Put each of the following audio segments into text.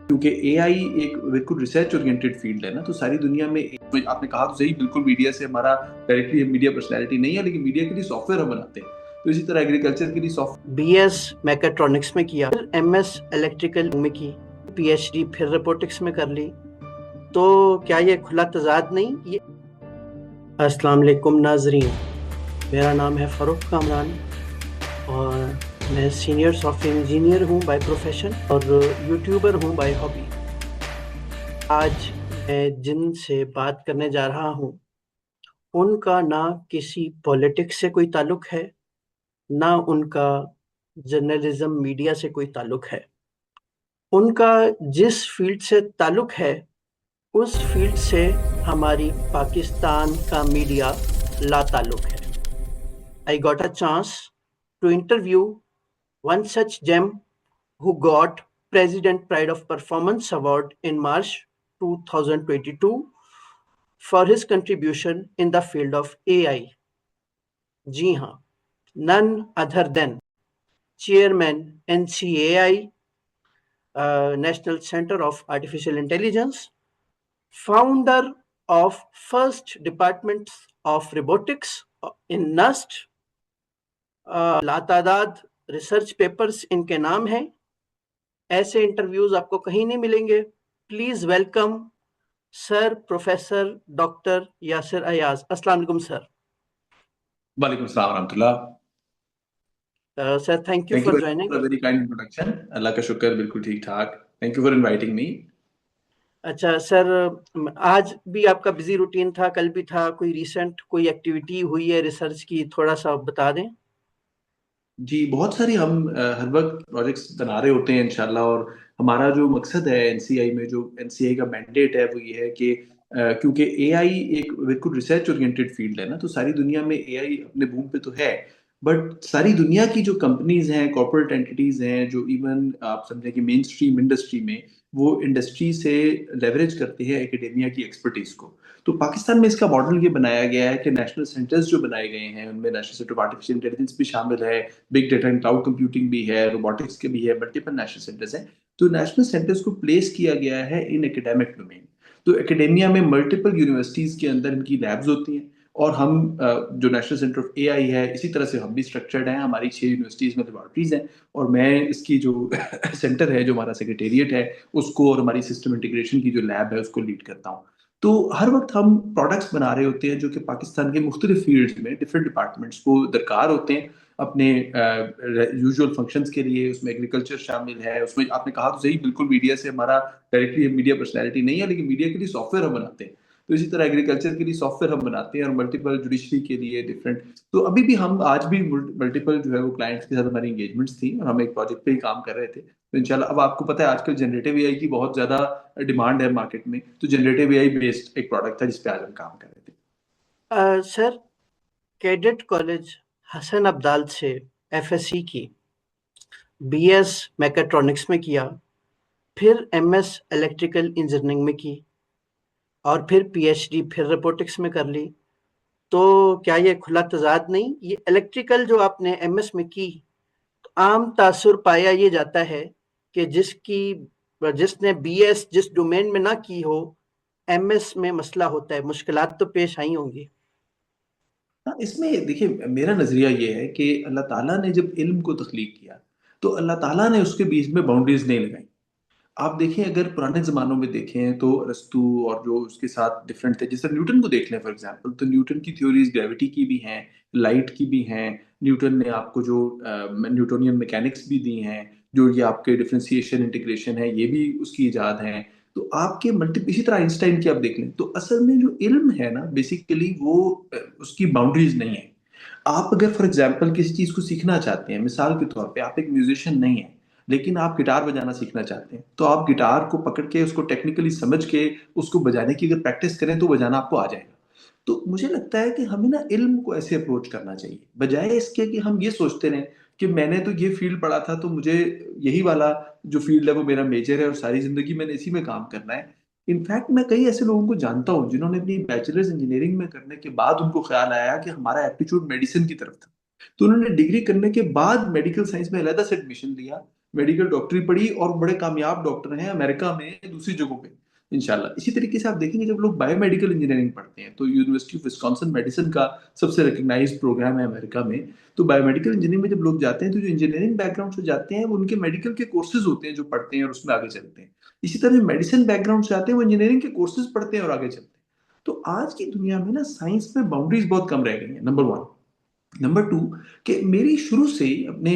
क्योंकि एआई एक बिल्कुल रिसर्च ओरिएंटेड फील्ड है ना, तो सारी दुनिया में आपने कहा तो सही, बिल्कुल मीडिया से हमारा डायरेक्टली मीडिया पर्सनैलिटी नहीं है, लेकिन मीडिया के लिए सॉफ्टवेयर हम बनाते हैं। तो इसी तरह एग्रीकल्चर के लिए सॉफ्टवेयर। बीएस मैकेट्रॉनिक्स में किया, फिर एमएस इलेक्ट्रिकल में की, पीएचडी फिर रोबोटिक्स में कर ली। तो क्या ये खुला तजाद नहीं ये? अस्सलाम वालेकुम नाजरीन, मेरा नाम है फ़ारूक कामरान और मैं सीनियर सॉफ्टवेयर इंजीनियर हूँ बाय प्रोफेशन और यूट्यूबर हूँ बाय हॉबी। आज मैं जिनसे बात करने जा रहा हूँ उनका ना किसी पॉलिटिक्स से कोई ताल्लुक है, ना उनका जर्नलिज्म मीडिया से कोई ताल्लुक है। उनका जिस फील्ड से ताल्लुक है उस फील्ड से हमारी पाकिस्तान का मीडिया लाताल्लुक है। I got a chance to interview one such gem who got President Pride of Performance Award in March 2022 for his contribution in the field of AI. जी हाँ, none other than Chairman NCAI, National Center of Artificial Intelligence, founder of first department of robotics in NUST, लातादाद research papers इनके नाम हैं। ऐसे interviews आपको कहीं नहीं मिलेंगे। Please welcome sir professor doctor Yasir Ayaz. अस्सलाम वालेकुम सर। वालेकुम सलाम रहमतुल्लाह। Sir thank you thank you for for joining. A very kind introduction. Allah का शुक्र, बिल्कुल ठीक ठाक। Thank you for inviting me. अच्छा सर, आज भी आपका बिजी रूटीन था, कल भी था, कोई रिसेंट कोई एक्टिविटी हुई है रिसर्च की, थोड़ा सा बता दें। जी, बहुत सारी हम हर वक्त प्रोजेक्ट्स बना रहे होते हैं इंशाल्लाह। और हमारा जो मकसद है एनसीआई में, जो एनसीआई का मैंडेट है, वो ये है कि क्योंकि एआई एक बिल्कुल रिसर्च ओरिएंटेड फील्ड है ना, तो सारी दुनिया में एआई अपने बूम पे तो है, बट सारी दुनिया की जो कंपनीज हैं, कॉर्पोरेट एंटिटीज हैं, जो इवन आप समझें कि मेन स्ट्रीम इंडस्ट्री में, वो इंडस्ट्री से लेवरेज करते हैं एकेडेमिया की एक्सपर्टीज को। तो पाकिस्तान में इसका मॉडल ये बनाया गया है कि नेशनल सेंटर्स जो बनाए गए हैं, उनमें national centre of artificial intelligence भी शामिल है, big data and cloud computing भी है, रोबोटिक्स के भी है, मल्टीपल नेशनल सेंटर्स हैं। तो नेशनल सेंटर्स को प्लेस किया गया है इन एकेडमिक डोमेन। तो एकेडेमिया में मल्टीपल यूनिवर्सिटीज के अंदर इनकी लैब्स होती हैं। और हम जो नेशनल सेंटर ऑफ एआई है, इसी तरह से हम भी स्ट्रक्चर्ड हैं। हमारी 6 यूनिवर्सिटीज में लेबॉर्ट्रीज हैं, और मैं इसकी जो सेंटर है, जो हमारा सेक्रेटेरिएट है, उसको, और हमारी सिस्टम इंटीग्रेशन की जो लैब है, उसको लीड करता हूँ। तो हर वक्त हम प्रोडक्ट्स बना रहे होते हैं जो कि पाकिस्तान के मुख्तलिफ फील्ड्स में डिफरेंट डिपार्टमेंट्स को दरकार होते हैं अपने यूजुअल फंक्शंस के लिए। उसमें एग्रीकल्चर शामिल है, उसमें आपने कहा तो सही, बिल्कुल मीडिया से हमारा डायरेक्टली मीडिया पर्सनैलिटी नहीं है, लेकिन मीडिया के लिए सॉफ्टवेयर हम बनाते हैं। तो इसी तरह एग्रीकल्चर के लिए सॉफ्टवेयर हम बनाते हैं, और मल्टीपल जुडिशरी के लिए डिफरेंट। तो अभी भी हम आज भी मल्टीपल जो है वो क्लाइंट्स के साथ हमारी एंगेजमेंट्स थी, और हम एक प्रोजेक्ट पे ही काम कर रहे थे। तो इंशाल्लाह, अब आपको पता है आजकल जनरेटिव एआई की बहुत ज्यादा डिमांड है मार्केट में, तो जनरेटिव एआई बेस्ड एक प्रोडक्ट था जिस पे आज हम काम कर रहे थे। Sir, cadet college Hasan Abdal से एफएससी की, बीएस मैकेट्रॉनिक्स में किया, फिर एमएस इलेक्ट्रिकल इंजीनियरिंग में की और फिर पीएचडी फिर रोबोटिक्स में कर ली। तो क्या ये खुला तजाद नहीं? ये इलेक्ट्रिकल जो आपने एमएस में की, तो आम तासुर पाया ये जाता है कि जिसने बीएस जिस डोमेन में ना की हो, एमएस में मसला होता है, मुश्किलात तो पेश आई होंगी। हाँ, इसमें देखिए, मेरा नजरिया ये है कि अल्लाह ताला ने जब इल्म को तख्लीक किया, तो अल्लाह ताला ने उसके बीच में बाउंड्रीज नहीं लगाई। आप देखें, अगर पुराने ज़मानों में देखें तो अरस्तू और जो उसके साथ डिफरेंट थे, जैसे न्यूटन को देख लें फॉर एग्जांपल, तो न्यूटन की थ्योरीज ग्रेविटी की भी हैं, लाइट की भी हैं। न्यूटन ने आपको जो न्यूटोनियन मैकेनिक्स भी दी हैं, जो ये आपके डिफरेंशिएशन इंटीग्रेशन है, ये भी उसकी इजाद है। तो आपके मल्टी, इसी तरह आइंस्टाइन की आप देख लें, तो असल में जो इल्म है ना, बेसिकली वो उसकी बाउंड्रीज नहीं है। आप अगर फॉर एग्जांपल किसी चीज़ को सीखना चाहते हैं, मिसाल के तौर पे आप एक म्यूजिशियन नहीं है, लेकिन आप गिटार बजाना सीखना चाहते हैं, तो आप गिटार को पकड़ के उसको टेक्निकली समझ के उसको बजाने की अगर प्रैक्टिस करें, तो बजाना आपको आ जाएगा। तो मुझे लगता है कि हमें ना इल्म को ऐसे अप्रोच करना चाहिए, बजाय इसके कि हम ये सोचते रहें कि मैंने तो ये फील्ड पढ़ा था, तो मुझे यही वाला जो फील्ड है वो मेरा मेजर है, और सारी जिंदगी मैंने इसी में काम करना है। इनफैक्ट मैं कई ऐसे लोगों को जानता हूँ जिन्होंने अपनी बैचलर्स इंजीनियरिंग में करने के बाद उनको ख्याल आया कि हमारा एप्टीट्यूड मेडिसिन की तरफ था, तो उन्होंने डिग्री करने के बाद मेडिकल साइंस में अलहदा से एडमिशन लिया, मेडिकल डॉक्टरी पढ़ी और बड़े कामयाब डॉक्टर हैं अमेरिका में, दूसरी जगहों पे इंशाल्लाह। इसी तरीके से आप देखेंगे जब लोग बायोमेडिकल इंजीनियरिंग पढ़ते हैं, तो यूनिवर्सिटी ऑफ विस्कॉन्सिन मेडिसिन का सबसे रिकग्नाइज्ड प्रोग्राम है अमेरिका में। तो बायोमेडिकल इंजीनियरिंग में जब लोग जाते हैं, तो जो इंजीनियरिंग बैकग्राउंड से जाते हैं वो उनके मेडिकल के कोर्सेज होते हैं जो पढ़ते हैं और उसमें आगे चलते हैं। इसी तरह मेडिसिन बैकग्राउंड से आते हैं वो इंजीनियरिंग के कोर्सेज पढ़ते हैं और आगे चलते हैं। तो आज की दुनिया में ना साइंस में बाउंड्रीज बहुत कम रह गई हैं, नंबर वन। नंबर टू, कि मेरी शुरू से ही अपने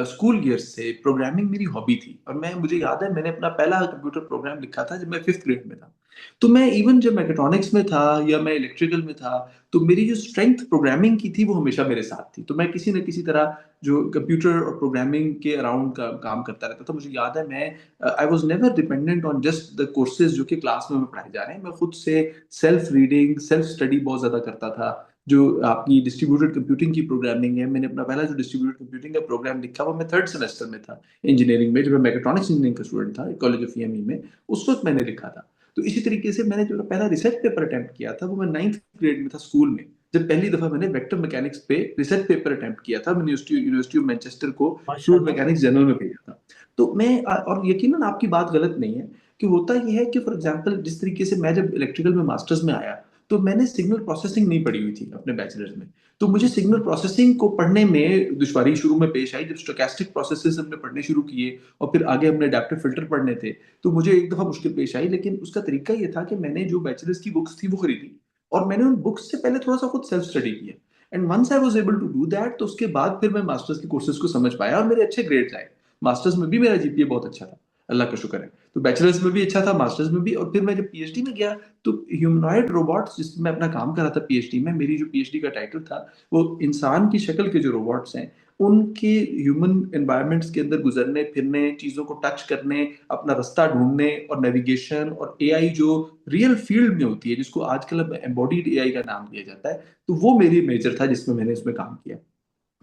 स्कूल ईयर्स से प्रोग्रामिंग मेरी हॉबी थी। और मैं, मुझे याद है मैंने अपना पहला कंप्यूटर प्रोग्राम लिखा था जब मैं 5th ग्रेड में था। तो मैं इवन जब मैकेट्रॉनिक्स में था या मैं इलेक्ट्रिकल में था, तो मेरी जो स्ट्रेंथ प्रोग्रामिंग की थी वो हमेशा मेरे साथ थी। तो मैं किसी न किसी तरह जो कंप्यूटर और प्रोग्रामिंग के अराउंड का काम करता रहता था। मुझे याद है मैं, I was never dependent on just the courses जो कि क्लास में हमें पढ़ाए जा रहे हैं। मैं खुद से सेल्फ रीडिंग, सेल्फ स्टडी बहुत ज्यादा करता था। जो आपकी डिस्ट्रीब्यूटेड कंप्यूटिंग की प्रोग्रामिंग है, मैंने अपना पहला जो डिस्ट्रीब्यूटेड कंप्यूटिंग का प्रोग्राम लिखा वो मैं 3rd सेमेस्टर में था इंजीनियरिंग में, जब मैं मैकेट्रॉनिक्स इंजीनियरिंग का स्टूडेंट था कॉलेज ऑफ ईएमई में, उस वक्त मैंने लिखा था। तो इसी तरीके से मैंने जो पहला रिसर्च पेपर अटेम्प्ट किया था वो मैं 9th ग्रेड में था स्कूल में, जब पहली दफा मैंने वेक्टर मैकेनिक्स पे रिसर्च पेपर अटेम्प्ट किया था। मैंने यूनिवर्सिटी ऑफ मैनचेस्टर को फ्लूइड माशाल्लाह। मैकेनिक्स जर्नल में भेजा था। तो मैं, और यकीनन आपकी बात गलत नहीं है, कि होता यह है कि फॉर एग्जाम्पल जिस तरीके से मैं जब इलेक्ट्रिकल में मास्टर्स में आया, तो मैंने सिग्नल प्रोसेसिंग नहीं पढ़ी हुई थी अपने बैचलर्स में। तो मुझे सिग्नल प्रोसेसिंग को पढ़ने में दुश्वारी शुरू में पेश आई, जब स्टोकेस्टिक प्रोसेसेस हमने पढ़ने शुरू किए और फिर आगे हमने अडैप्टिव फिल्टर पढ़ने थे। तो मुझे एक दफा मुश्किल पेश आई, लेकिन उसका तरीका ये था कि मैंने जो बैचलर्स की बुक्स थी वो खरीदी, और मैंने उन बुक्स से पहले थोड़ा सा खुद सेल्फ स्टडी किया। And once I was able to do that, तो उसके बाद फिर मैं मास्टर्स के कोर्सेज को समझ पाया और मेरे अच्छे ग्रेड्स आए। मास्टर्स में भी मेरा जीपीए बहुत अच्छा था, अल्लाह का शुक्र है। तो बैचलर्स में भी अच्छा था, मास्टर्स में भी। और फिर मैं जब पीएचडी में गया, तो ह्यूमनॉइड रोबोट्स जिसमें मैं अपना काम कर रहा था पीएचडी में, मेरी जो पीएचडी का टाइटल था वो इंसान की शक्ल के जो रोबोट्स हैं उनके ह्यूमन एनवायरनमेंट्स के अंदर गुजरने फिरने, चीजों को टच करने, अपना रास्ता ढूंढने, और नेविगेशन, और एआई जो रियल फील्ड में होती है, जिसको आजकल अब एम्बॉडीड एआई का नाम दिया जाता है, तो वो मेरी मेजर था जिसमें मैंने इसमें काम किया।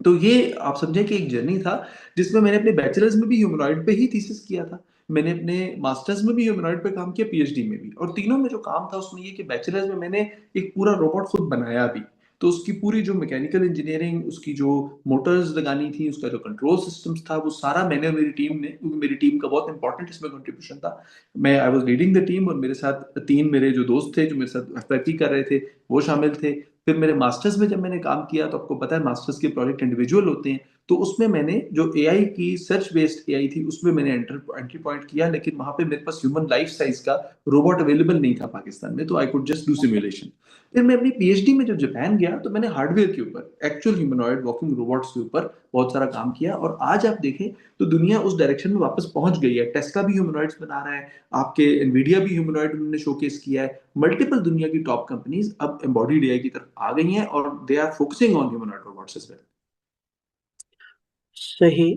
तो ये आप समझे कि एक जर्नी था जिसमें मैंने अपने बैचलर्स में भी ह्यूमनॉइड पे ही थीसिस किया था, मैंने अपने मास्टर्स में भी ह्यूमनॉइड पे काम किया, पीएचडी में भी। और तीनों में जो काम था उसमें ये कि बैचलर्स में मैंने एक पूरा रोबोट खुद बनाया भी। तो उसकी पूरी जो मैकेनिकल इंजीनियरिंग, उसकी जो मोटर्स लगानी थी, उसका जो कंट्रोल सिस्टम्स था, वो सारा मैंने और मेरी टीम ने, क्योंकि मेरी टीम का बहुत इंपॉर्टेंट इसमें कंट्रीब्यूशन था। मैं, I was leading the team, और मेरे साथ 3 मेरे जो दोस्त थे जो मेरे साथ फैकल्टी कर रहे थे वो शामिल थे। फिर मेरे मास्टर्स में जब मैंने काम किया, तो आपको पता है मास्टर्स के प्रोजेक्ट इंडिविजुअल होते हैं, तो उसमें मैंने जो एआई की सर्च बेस्ड एआई थी उसमें मैंने एंट्री पॉइंट किया, लेकिन वहां पे मेरे पास ह्यूमन लाइफ साइज का रोबोट अवेलेबल नहीं था पाकिस्तान में, तो I could just do simulation. फिर मैं अपनी पीएचडी में जब जापान गया, तो मैंने हार्डवेयर के ऊपर, एक्चुअल ह्यूमनॉइड वॉकिंग रोबोट्स के ऊपर बहुत सारा काम किया। और आज आप देखें तो दुनिया उस डायरेक्शन में वापस पहुंच गई है। टेस्ला भी ह्यूमनॉइड्स बना रहा है, आपके एनवीडिया भी ह्यूमनॉइड उन्होंने शोकेस किया है। मल्टीपल दुनिया की टॉप कंपनीज अब एम्बॉडीड एआई की तरफ आ गई हैं, और they are focusing on humanoid robots as well. सही।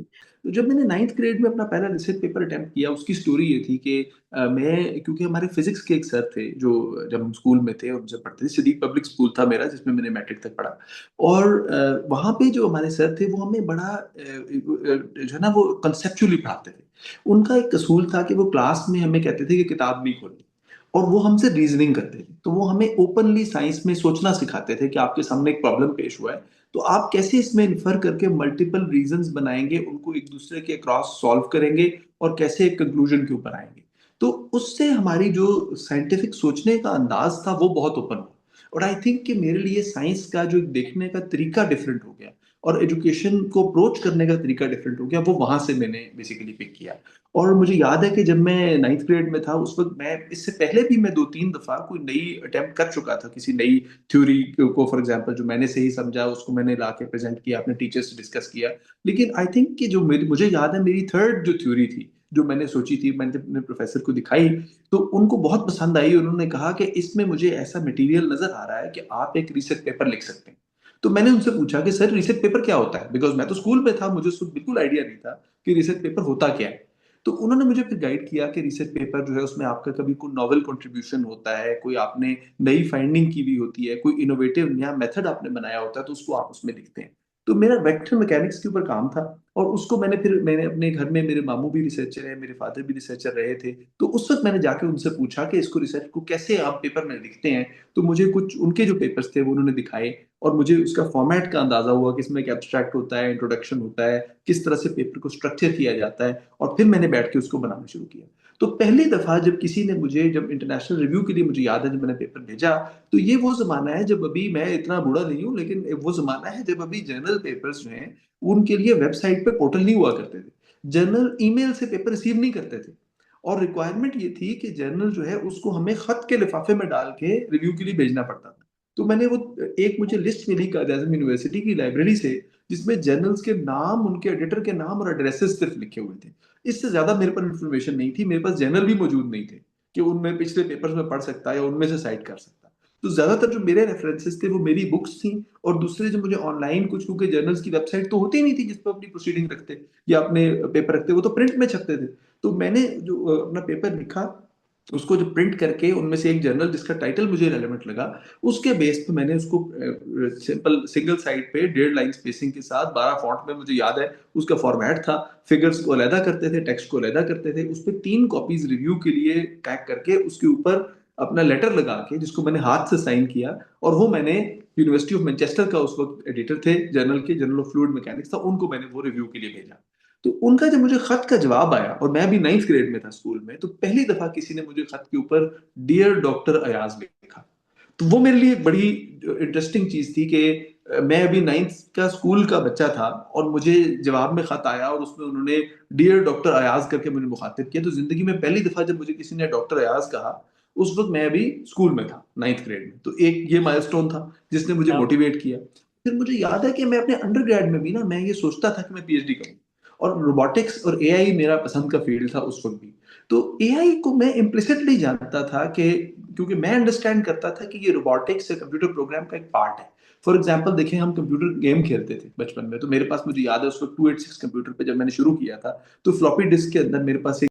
तो जब मैंने 9th ग्रेड में अपना पहला रिसर्च पेपर अटेम्प्ट किया, उसकी स्टोरी ये थी कि मैं, क्योंकि हमारे फिजिक्स के एक सर थे जो, जब हम स्कूल में थे उनसे पढ़ते थे, सिद्दीक पब्लिक स्कूल था मेरा जिसमें मैंने मैट्रिक तक पढ़ा। और वहाँ पे जो हमारे सर थे वो हमें बड़ा जो है ना वो कंसेप्चुअली पढ़ाते थे। उनका एक कसूल था कि वो क्लास में हमें कहते थे कि किताब नहीं खोलनी, और वो हमसे रीजनिंग करते थे। तो वो हमें ओपनली साइंस में सोचना सिखाते थे कि आपके सामने एक प्रॉब्लम पेश हुआ है, तो आप कैसे इसमें इन्फर करके मल्टीपल रीजंस बनाएंगे, उनको एक दूसरे के क्रॉस सॉल्व करेंगे, और कैसे एक कंक्लूजन के ऊपर आएंगे। तो उससे हमारी जो साइंटिफिक सोचने का अंदाज था वो बहुत ओपन हुआ। और आई थिंक कि मेरे लिए साइंस का जो देखने का तरीका डिफरेंट हो गया, और एजुकेशन को अप्रोच करने का तरीका डिफरेंट हो गया, वो वहां से मैंने बेसिकली पिक किया। और मुझे याद है कि जब मैं 9th ग्रेड में था उस वक्त, मैं इससे पहले भी मैं 2-3 दफा कोई नई अटेम्प्ट कर चुका था, किसी नई थ्योरी को फॉर एग्जांपल जो मैंने सही समझा उसको मैंने ला के प्रेजेंट किया, अपने टीचर्स से डिस्कस किया। लेकिन आई थिंक कि जो मेरी, मुझे याद है मेरी थर्ड जो थ्योरी थी जो मैंने सोची थी, मैंने अपने प्रोफेसर को दिखाई, तो उनको बहुत पसंद आई। उन्होंने कहा कि इसमें मुझे ऐसा मटेरियल नजर आ रहा है कि आप एक रिसर्च पेपर लिख सकते हैं। तो मैंने उनसे पूछा कि सर रिसर्च पेपर क्या होता है, बिकॉज मैं तो स्कूल में था, मुझे उसको बिल्कुल आइडिया नहीं था कि रिसर्च पेपर होता क्या है। तो उन्होंने मुझे फिर गाइड किया कि रिसर्च पेपर जो है उसमें आपका कभी कोई नॉवल कंट्रीब्यूशन होता है, कोई आपने नई फाइंडिंग की भी होती है, कोई इनोवेटिव नया मेथड आपने बनाया होता है, तो उसको आप उसमें लिखते हैं। तो मेरा वेक्टर मैकेनिक्स के ऊपर काम था। और उसको मैंने अपने घर में, मेरे मामू भी रिसर्चर है, मेरे फादर भी रिसर्चर रहे थे, तो उस वक्त मैंने जाके उनसे पूछा कि इसको रिसर्च को कैसे आप पेपर में लिखते हैं। तो मुझे कुछ उनके जो पेपर्स थे वो उन्होंने दिखाए, और मुझे उसका फॉर्मेट का अंदाजा हुआ कि इसमें एक एब्स्ट्रैक्ट होता है, इंट्रोडक्शन होता है, किस तरह से पेपर को स्ट्रक्चर किया जाता है। और फिर मैंने बैठ के उसको बनाना शुरू किया। तो पहली दफा जब किसी ने मुझे, जब इंटरनेशनल रिव्यू के लिए, मुझे याद है जब मैंने पेपर भेजा, तो ये वो जमाना है जब अभी, मैं इतना बूढ़ा नहीं हूँ लेकिन वो जमाना है जब अभी जर्नल पेपर्स जो हैं उनके लिए वेबसाइट पे पोर्टल नहीं हुआ करते थे। जर्नल ईमेल से पेपर रिसीव नहीं करते थे। और रिक्वायरमेंट ये थी कि जर्नल जो है उसको हमें खत के लिफाफे में डाल के रिव्यू के लिए भेजना पड़ता था। तो मैंने वो, एक मुझे लिस्ट मिली कायद आज़म यूनिवर्सिटी की लाइब्रेरी से, जिसमें जर्नल्स के नाम, उनके एडिटर के नाम और एड्रेसेस सिर्फ लिखे हुए थे। इससे ज्यादा मेरे पास इंफॉर्मेशन नहीं थी, मेरे पास जर्नल भी मौजूद नहीं थे कि उनमें पिछले पेपर्स में पढ़ सकता या उनमें से साइट कर सकता। तो ज्यादातर जो मेरे रेफरेंसेस थे वो मेरी बुक्स थी, और दूसरे जो मुझे ऑनलाइन कुछ, क्योंकि जर्नल्स की वेबसाइट तो होती नहीं थी जिस पर अपनी प्रोसीडिंग रखते या अपने पेपर रखते, वो तो प्रिंट में छपते थे। तो मैंने जो अपना पेपर लिखा, उसको जो प्रिंट करके उनमें से एक जर्नल जिसका टाइटल मुझे रेलेवेंट लगा, उसके बेस पे मैंने उसको सिंपल सिंगल साइड पे 1.5 लाइन स्पेसिंग के साथ 12 फॉन्ट में, मुझे याद है उसका फॉर्मेट था, फिगर्स को अलहदा करते थे, टेक्स्ट को अलहदा करते थे, उस पर 3 कॉपीज रिव्यू के लिए पैक करके उसके ऊपर अपना लेटर लगा के, जिसको मैंने हाथ से साइन किया, और वो मैंने यूनिवर्सिटी ऑफ मैनचेस्टर का, उस वक्त एडिटर थे जर्नल के, जर्नल ऑफ फ्लूइड मैकेनिक्स था, उनको मैंने वो रिव्यू के लिए भेजा। तो उनका जब मुझे खत का जवाब आया, और मैं अभी 9th ग्रेड में था स्कूल में, तो पहली दफा किसी ने मुझे खत के ऊपर डियर डॉक्टर अयाज लिखा। तो वो मेरे लिए एक बड़ी इंटरेस्टिंग चीज थी कि मैं अभी 9th का स्कूल का बच्चा था, और मुझे जवाब में खत आया और उसमें उन्होंने डियर डॉक्टर अयाज करके मुझे मुखातिब किया। तो जिंदगी में पहली दफा जब मुझे किसी ने डॉक्टर अयाज कहा, उस वक्त मैं अभी स्कूल में था, 9th ग्रेड में। तो एक ये माइलस्टोन था जिसने मुझे क्या मोटिवेट किया। फिर मुझे याद है कि मैं अपने अंडर ग्रेड में भी ना, मैं ये सोचता था कि मैं पीएचडी करूं, और रोबोटिक्स और एआई मेरा पसंद का फील्ड था उस वक्त भी। तो एआई को मैं इम्प्लिसिटली जानता था कि, क्योंकि मैं अंडरस्टैंड करता था कि ये रोबोटिक्स या कंप्यूटर प्रोग्राम का एक पार्ट है। फॉर एग्जाम्पल देखें, हम कंप्यूटर गेम खेलते थे बचपन में, तो मेरे पास, मुझे याद है उस वक्त 286 कंप्यूटर पे जब मैंने शुरू किया था, तो फ्लॉपी डिस्क के अंदर मेरे पास